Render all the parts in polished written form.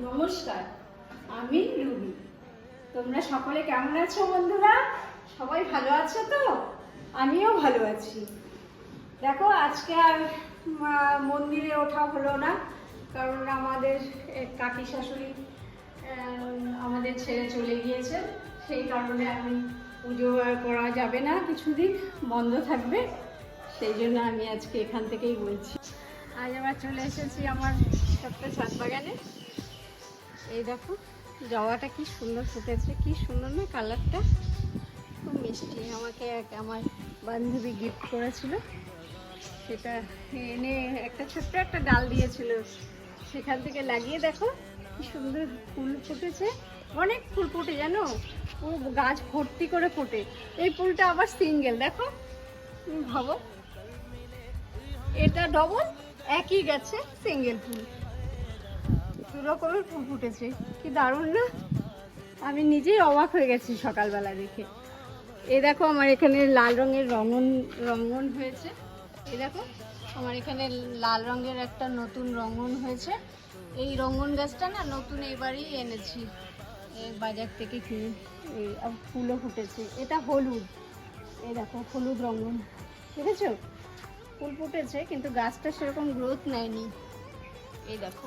নমস্কার, আমি রুবি। তোমরা সকলে কেমন আছো বন্ধুরা? সবাই ভালো আছো তো? আমিও ভালো আছি। দেখো, আজকে আর মন্দিরে ওঠা হলো না, কারণ আমাদের কাকি শাশুড়ি আমাদের ছেড়ে চলে গিয়েছে। সেই কারণে আমি পুজো আর করা যাবে না, কিছুদিন বন্ধ থাকবে। সেই জন্য আমি আজকে এখান থেকেই বলছি। আজ আবার চলে এসেছি আমার ছোট্ট ছাদ বাগানে। এই দেখো, জবাটা কি সুন্দর ফুটেছে, কি সুন্দর না কালারটা, খুব মিষ্টি। আমাকে আমার বান্ধবী গিফট করেছিল, সেটা এনে একটা ছোট্ট একটা ডাল দিয়েছিল, সেখান থেকে লাগিয়ে দেখো কি সুন্দর ফুল ফুটেছে। অনেক ফুল ফোটে জানো, পুরো গাছ ভর্তি করে ফোটে। এই ফুলটা আবার সিঙ্গেল, দেখো তুমি ভাবো, এটা ডবল, একই গাছে সিঙ্গেল ফুল, দু রকমের ফুল ফুটেছে। কি দারুণ না? আমি নিজেই অবাক হয়ে গেছি সকালবেলা দেখে। এই দেখো, আমার এখানে লাল রঙের রঙন হয়েছে। এই দেখো, আমার এখানে লাল রঙের একটা নতুন রঙন হয়েছে। এই রঙন গাছটা না নতুন এবারই এনেছি বাজার থেকে কিনে। এই ফুলও ফুটেছে। এটা হলুদ, এই দেখো হলুদ রঙন, দেখেছো? ফুল ফুটেছে কিন্তু গাছটা সেরকম গ্রোথ নেয়নি। এই দেখো,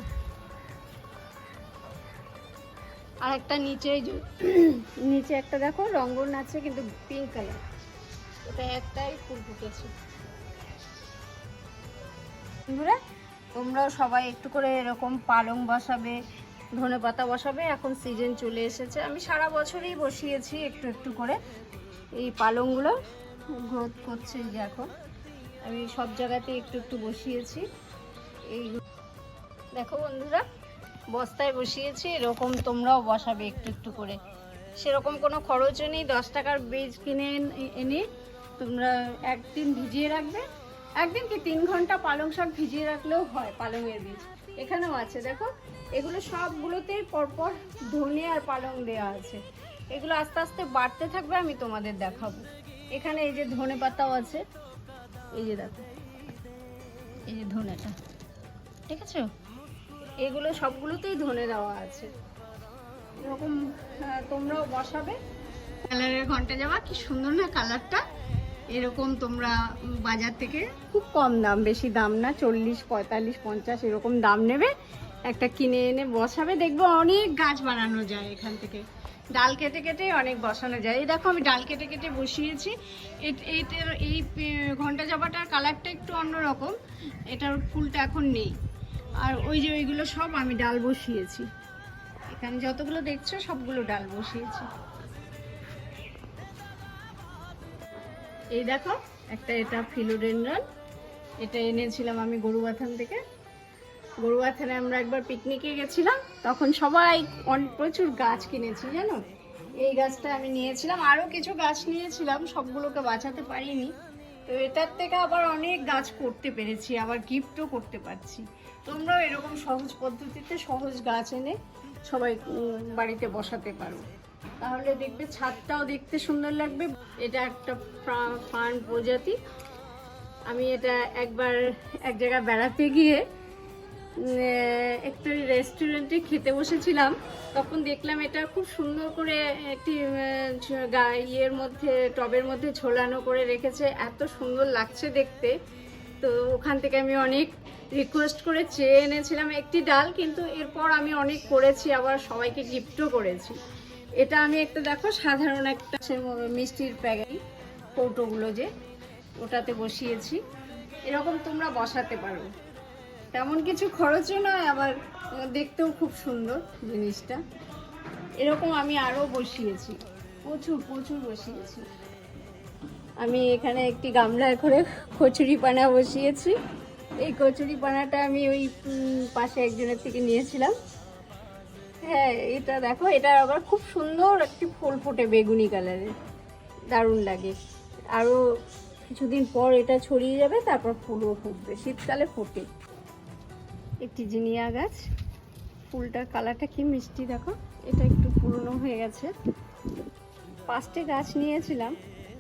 আর একটা নিচে একটা দেখো রঙ্গন আছে কিন্তু পিঙ্ক কালার, এটা একটাই ফুল ফুটেছে। বন্ধুরা, তোমরাও সবাই একটু করে এরকম পালং বসাবে, ধনেপাতা বসাবে। এখন সিজন চলে এসেছে, আমি সারা বছরই বসিয়েছি একটু একটু করে। এই পালংগুলো গ্রোথ করছে, যে এখন আমি সব জায়গাতে একটু একটু বসিয়েছি। এই দেখো বন্ধুরা, বস্তায় বসিয়েছি, এরকম তোমরাও বসাবে একটু একটু করে। সেরকম কোনো খরচও নেই, 10 টাকার বীজ কিনে এনে তোমরা একদিন ভিজিয়ে রাখবে। একদিন কি 3 ঘন্টা পালং শাক ভিজিয়ে রাখলেও হয়। পালংয়ের বীজ এখানেও আছে, দেখো এগুলো সবগুলোতেই পরপর ধনে আর পালং দেওয়া আছে। এগুলো আস্তে আস্তে বাড়তে থাকবে, আমি তোমাদের দেখাবো। এখানে এই যে ধনে পাতাও আছে, এই যে দেখো, এই যে ধনেটা, ঠিক আছে? এগুলো সবগুলোতেই ধনে দেওয়া আছে। এরকম তোমরাও বসাবে। কালারের ঘন্টা যাওয়া, কি সুন্দর না কালারটা। এরকম তোমরা বাজার থেকে খুব কম দাম, বেশি দাম না, 40, 45, 50 এরকম দাম নেবে। একটা কিনে এনে বসাবে, দেখবে অনেক গাছ বানানো যায় এখান থেকে। ডাল কেটে কেটে অনেক বসানো যায়। এই দেখো, আমি ডাল কেটে কেটে বসিয়েছি। এই ঘন্টা জবাটার কালারটা একটু অন্যরকম, এটার ফুলটা এখন নেই। আর ওই যে ওইগুলো সব আমি ডাল বসিয়েছি, এখানে যতগুলো দেখছো সবগুলো ডাল বসিয়েছি। এই দেখো একটা, এটা ফিলোডেন্ড্রন, এটা এনেছিলাম আমি গরুবাথান থেকে। গরুবাথানে আমরা একবার পিকনিকে গেছিলাম, তখন সবাই প্রচুর গাছ কিনেছি জানো। এই গাছটা আমি নিয়েছিলাম, আরও কিছু গাছ নিয়েছিলাম, সবগুলোকে বাঁচাতে পারিনি। তো এটার থেকে আবার অনেক গাছ করতে পেরেছি, আবার গিফটও করতে পারছি। তোমরাও এরকম সহজ পদ্ধতিতে সহজ গাছ এনে সবাই বাড়িতে বসাতে পারো, তাহলে দেখবে ছাদটাও দেখতে সুন্দর লাগবে। এটা একটা ফার্ন প্রজাতি। আমি এটা একবার এক জায়গায় বেড়াতে গিয়ে একটু রেস্টুরেন্টে খেতে বসেছিলাম, তখন দেখলাম এটা খুব সুন্দর করে একটি ইয়ের মধ্যে, টবের মধ্যে ঝোলানো করে রেখেছে, এত সুন্দর লাগছে দেখতে। তো ওখান থেকে আমি অনেক রিকোয়েস্ট করে চেয়ে এনেছিলাম একটি ডাল, কিন্তু এরপর আমি অনেক করেছি, আবার সবাইকে গিফটও করেছি। এটা আমি একটা দেখো সাধারণ একটা মিষ্টির প্যাকেট, কৌটোগুলো যে, ওটাতে বসিয়েছি। এরকম তোমরা বসাতে পারো, তেমন কিছু খরচও নয়, আবার দেখতেও খুব সুন্দর জিনিসটা। এরকম আমি আরও বসিয়েছি, প্রচুর প্রচুর বসিয়েছি। আমি এখানে একটি গামলায় করে কচুরি পানা বসিয়েছি। এই কচুরি পানাটা আমি ওই পাশে একজনের থেকে নিয়েছিলাম। হ্যাঁ, এটা দেখো, এটা আবার খুব সুন্দর একটি ফুল ফোটে, বেগুনি কালারের, দারুণ লাগে। আরও কিছুদিন পর এটা ছড়িয়ে যাবে, তারপর ফুলও ফুটবে, শীতকালে ফোটে। একটি জিনিয়া গাছ, ফুলটার কালারটা কি মিষ্টি দেখো। এটা একটু পুরনো হয়ে গেছে। 5টে গাছ নিয়েছিলাম,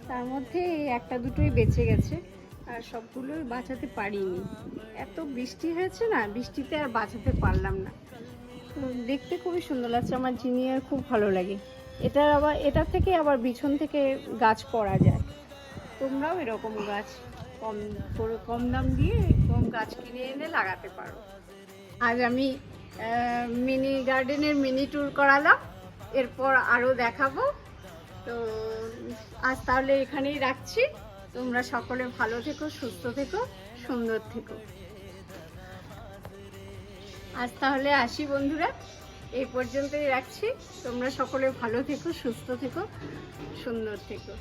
তার মধ্যে এই একটা দুটোই বেঁচে গেছে, আর সবগুলোই বাঁচাতে পারিনি। এত বৃষ্টি হয়েছে না, বৃষ্টিতে আর বাঁচাতে পারলাম না। দেখতে খুবই সুন্দর লাগছে, আমার জিনিয়ার খুব ভালো লাগে। এটা থেকে আবার বিছন থেকে গাছ করা যায়। তোমরাও এরকম গাছ কম দাম দিয়ে কম গাছ কিনে এনে লাগাতে পারো। আজ আমি মিনি গার্ডেনের মিনি ট্যুর করালাম, এরপর আরও দেখাবো। তো আজ তাহলে এখানেই রাখছি। তোমরা সকলে ভালো থেকো, সুস্থ থেকো, সুন্দর থেকো। আজ তাহলে আসি বন্ধুরা, এই পর্যন্তই রাখছি। তোমরা সকলে ভালো থেকো, সুস্থ থেকো, সুন্দর থেকো।